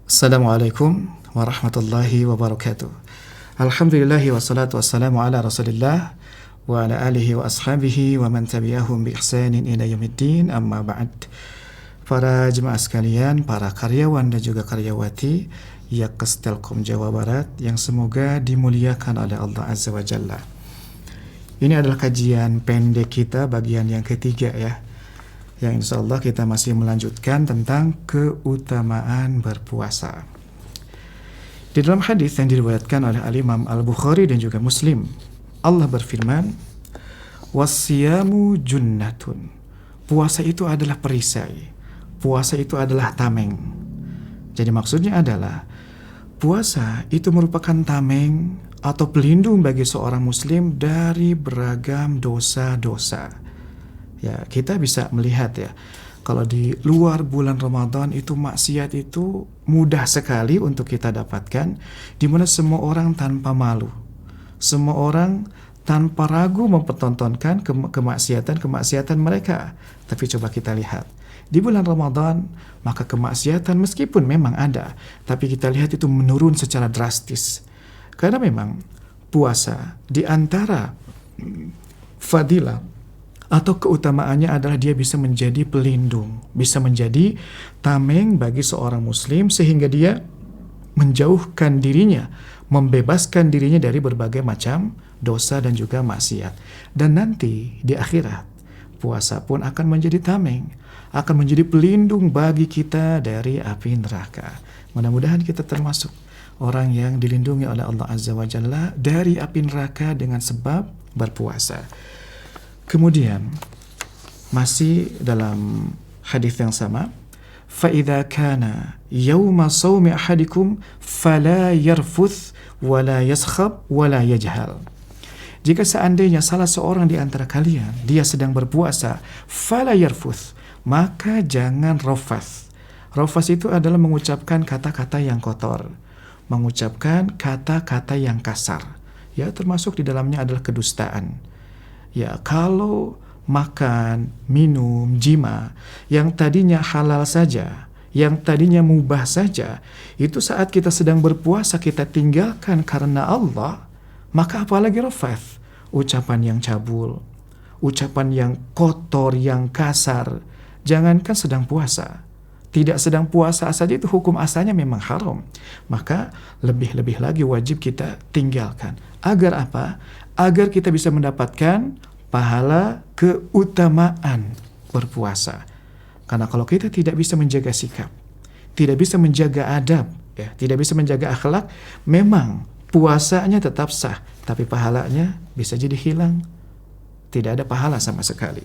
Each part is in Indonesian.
Assalamualaikum warahmatullahi wabarakatuh. Alhamdulillahi wassalatu wassalamu ala rasulillah wa ala alihi wa ashabihi wa man tabi'ahum bi ihsanin ila yaumiddin, amma ba'd. Para jemaah sekalian, para karyawan dan juga karyawati Yakas Telkom Jawa Barat yang semoga dimuliakan oleh Allah Azza wa Jalla. Ini adalah kajian pendek kita bagian yang ketiga ya, yang insya Allah kita masih melanjutkan tentang keutamaan berpuasa. Di dalam hadis yang diriwayatkan oleh Al-Imam Al-Bukhari dan juga Muslim, Allah berfirman, "Wassiyamu junnatun." Puasa itu adalah perisai. Puasa itu adalah tameng. Jadi maksudnya adalah puasa itu merupakan tameng atau pelindung bagi seorang muslim dari beragam dosa-dosa. Ya, kita bisa melihat ya, kalau di luar bulan Ramadan itu maksiat itu mudah sekali untuk kita dapatkan, di mana semua orang tanpa malu, semua orang tanpa ragu mempertontonkan kemaksiatan mereka. Tapi coba kita lihat, di bulan Ramadan maka kemaksiatan meskipun memang ada, tapi kita lihat itu menurun secara drastis. Karena memang puasa di antara fadilah atau keutamaannya adalah dia bisa menjadi pelindung, bisa menjadi tameng bagi seorang muslim sehingga dia menjauhkan dirinya, membebaskan dirinya dari berbagai macam dosa dan juga maksiat. Dan nanti di akhirat puasa pun akan menjadi tameng, akan menjadi pelindung bagi kita dari api neraka. Mudah-mudahan kita termasuk orang yang dilindungi oleh Allah Azza wa Jalla dari api neraka dengan sebab berpuasa. Kemudian masih dalam hadis yang sama, فَإِذَا كَانَ يَوْمَ صَوْمِ أَحَدِكُمْ فَلَا يَرْفُثْ وَلَا يَسْخَبْ وَلَا يَجْهَلْ. Jika seandainya salah seorang di antara kalian dia sedang berpuasa, فَلَا يَرْفُثْ, maka jangan rafath. Rafath itu adalah mengucapkan kata-kata yang kotor, mengucapkan kata-kata yang kasar. Ya, termasuk di dalamnya adalah kedustaan. Ya, kalau makan, minum, jima yang tadinya halal saja, yang tadinya mubah saja, itu saat kita sedang berpuasa kita tinggalkan karena Allah, maka apalagi rafath, ucapan yang cabul, ucapan yang kotor, yang kasar. Jangankan sedang puasa, tidak sedang puasa saja itu hukum asalnya memang haram. Maka lebih-lebih lagi wajib kita tinggalkan. Agar apa? Agar kita bisa mendapatkan pahala keutamaan berpuasa. Karena kalau kita tidak bisa menjaga sikap, tidak bisa menjaga adab, ya, tidak bisa menjaga akhlak, memang puasanya tetap sah, tapi pahalanya bisa jadi hilang. Tidak ada pahala sama sekali.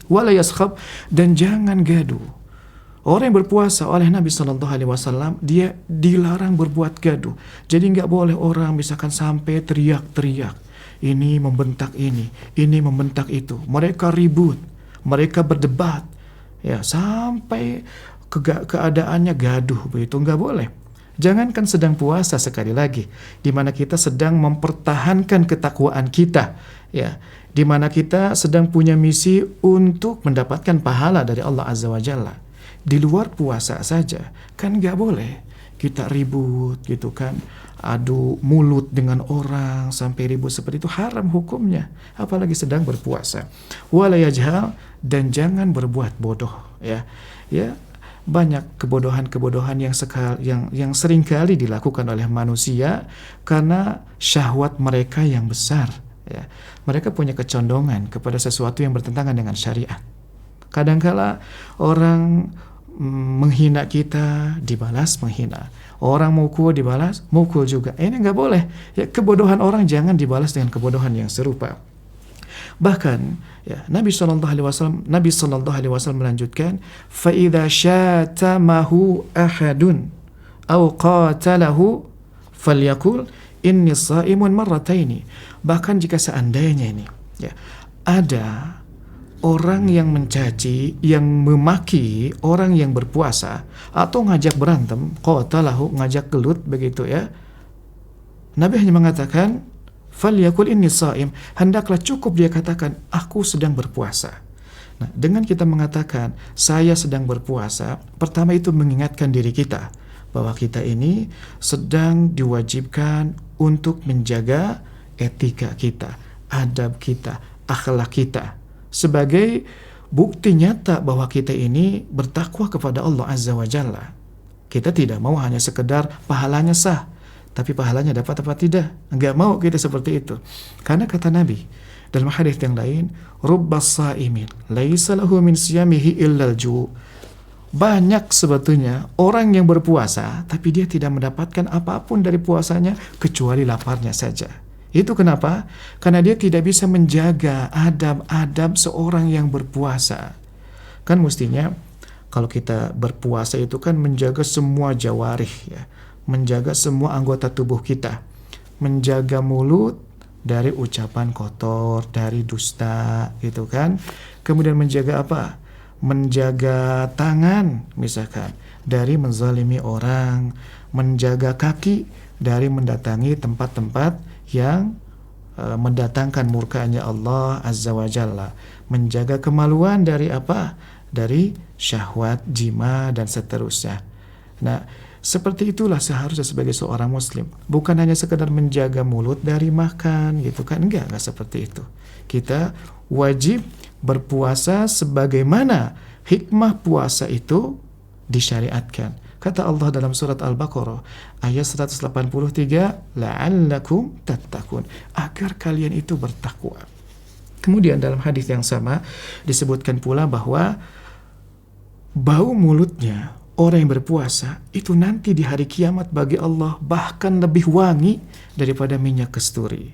Wala yaskhab, dan jangan gaduh. Orang yang berpuasa oleh Nabi SAW, dia dilarang berbuat gaduh. Jadi nggak boleh orang misalkan sampai teriak-teriak, ini membentak ini membentak itu. Mereka ribut, mereka berdebat, ya sampai keadaannya gaduh begitu, nggak boleh. Jangankan sedang puasa, sekali lagi, di mana kita sedang mempertahankan ketakwaan kita, ya, di mana kita sedang punya misi untuk mendapatkan pahala dari Allah Azza wa Jalla. Di luar puasa saja kan nggak boleh kita ribut gitu kan, adu mulut dengan orang sampai ribut seperti itu, haram hukumnya, apalagi sedang berpuasa. Wala yajhal, dan jangan berbuat bodoh, ya. Banyak kebodohan-kebodohan yang sering kali dilakukan oleh manusia karena syahwat mereka yang besar, ya. Mereka punya kecondongan kepada sesuatu yang bertentangan dengan syariat. Kadangkala orang menghina kita, dibalas menghina. Orang mukul, dibalas mukul juga. Ini nggak boleh. Ya, kebodohan orang jangan dibalas dengan kebodohan yang serupa. Bahkan ya, Nabi SAW melanjutkan, فَإِذَا شَاتَمَهُ أَحَدٌ أَوْ قَاتَلَهُ فَلْيَقُلْ إِنِّي صَائِمٌ مَرَّتَيْنِ. Bahkan jika seandainya ini ya, ada orang yang mencaci, yang memaki orang yang berpuasa atau ngajak berantem, qatalahu, ngajak gelut begitu ya, Nabi hanya mengatakan falyakul inni shaim, hendaklah cukup dia katakan aku sedang berpuasa. Nah, dengan kita mengatakan saya sedang berpuasa, pertama itu mengingatkan diri kita bahwa kita ini sedang diwajibkan untuk menjaga etika kita, adab kita, akhlak kita, sebagai bukti nyata bahwa kita ini bertakwa kepada Allah Azza wa Jalla. Kita tidak mau hanya sekedar pahalanya sah, tapi pahalanya dapat apa tidak. Enggak mau kita seperti itu. Karena kata Nabi dalam hadis yang lain, rubbas saimin laisa lahu min siyamihi illal ju'. Banyak sebetulnya orang yang berpuasa tapi dia tidak mendapatkan apapun dari puasanya kecuali laparnya saja. Itu kenapa? Karena dia tidak bisa menjaga adab-adab seorang yang berpuasa. Kan mestinya kalau kita berpuasa itu kan menjaga semua jawarih ya, menjaga semua anggota tubuh kita, menjaga mulut dari ucapan kotor, dari dusta, gitu kan. Kemudian menjaga apa? Menjaga tangan misalkan dari menzalimi orang, menjaga kaki dari mendatangi tempat-tempat yang mendatangkan murkanya Allah Azza wa Jalla, menjaga kemaluan dari apa? Dari syahwat, jima dan seterusnya. Nah, seperti itulah seharusnya sebagai seorang muslim. Bukan hanya sekedar menjaga mulut dari makan gitu kan, enggak seperti itu. Kita wajib berpuasa sebagaimana hikmah puasa itu disyariatkan. Kata Allah dalam surat Al-Baqarah ayat 183, la'allakum tattaqun, agar kalian itu bertakwa. Kemudian dalam hadis yang sama disebutkan pula bahwa bau mulutnya orang yang berpuasa itu nanti di hari kiamat bagi Allah bahkan lebih wangi daripada minyak kasturi.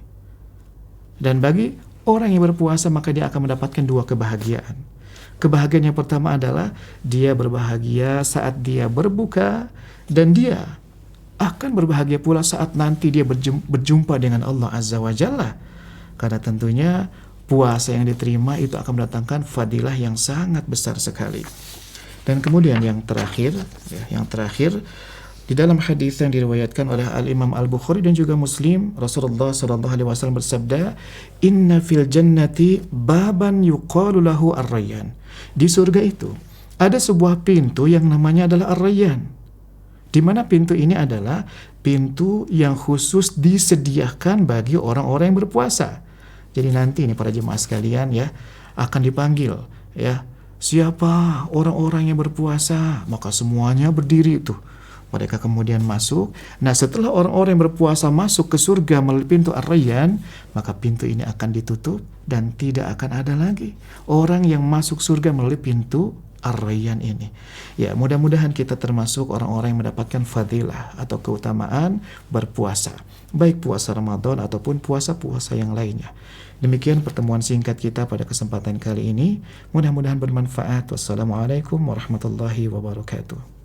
Dan bagi orang yang berpuasa maka dia akan mendapatkan dua kebahagiaan. Kebahagiaan yang pertama adalah dia berbahagia saat dia berbuka, dan dia akan berbahagia pula saat nanti dia berjumpa dengan Allah Azza wa Jalla. Karena tentunya puasa yang diterima itu akan mendatangkan fadilah yang sangat besar sekali. Dan kemudian yang terakhir di dalam hadis yang diriwayatkan oleh Al-Imam Al-Bukhari dan juga Muslim, Rasulullah SAW bersabda, "Inna fil jannati baban yuqalu lahu ar-rayyan." Di surga itu ada sebuah pintu yang namanya adalah ar-rayyan. Di mana pintu ini adalah pintu yang khusus disediakan bagi orang-orang yang berpuasa. Jadi nanti ini para jemaah sekalian ya, akan dipanggil ya, siapa orang-orang yang berpuasa, maka semuanya berdiri itu. Mereka kemudian masuk. Nah, setelah orang-orang yang berpuasa masuk ke surga melalui pintu Ar-Rayyan, maka pintu ini akan ditutup dan tidak akan ada lagi orang yang masuk surga melalui pintu Ar-Rayyan ini. Ya, mudah-mudahan kita termasuk orang-orang yang mendapatkan fadilah atau keutamaan berpuasa, baik puasa Ramadan ataupun puasa-puasa yang lainnya. Demikian pertemuan singkat kita pada kesempatan kali ini. Mudah-mudahan bermanfaat. Wassalamualaikum warahmatullahi wabarakatuh.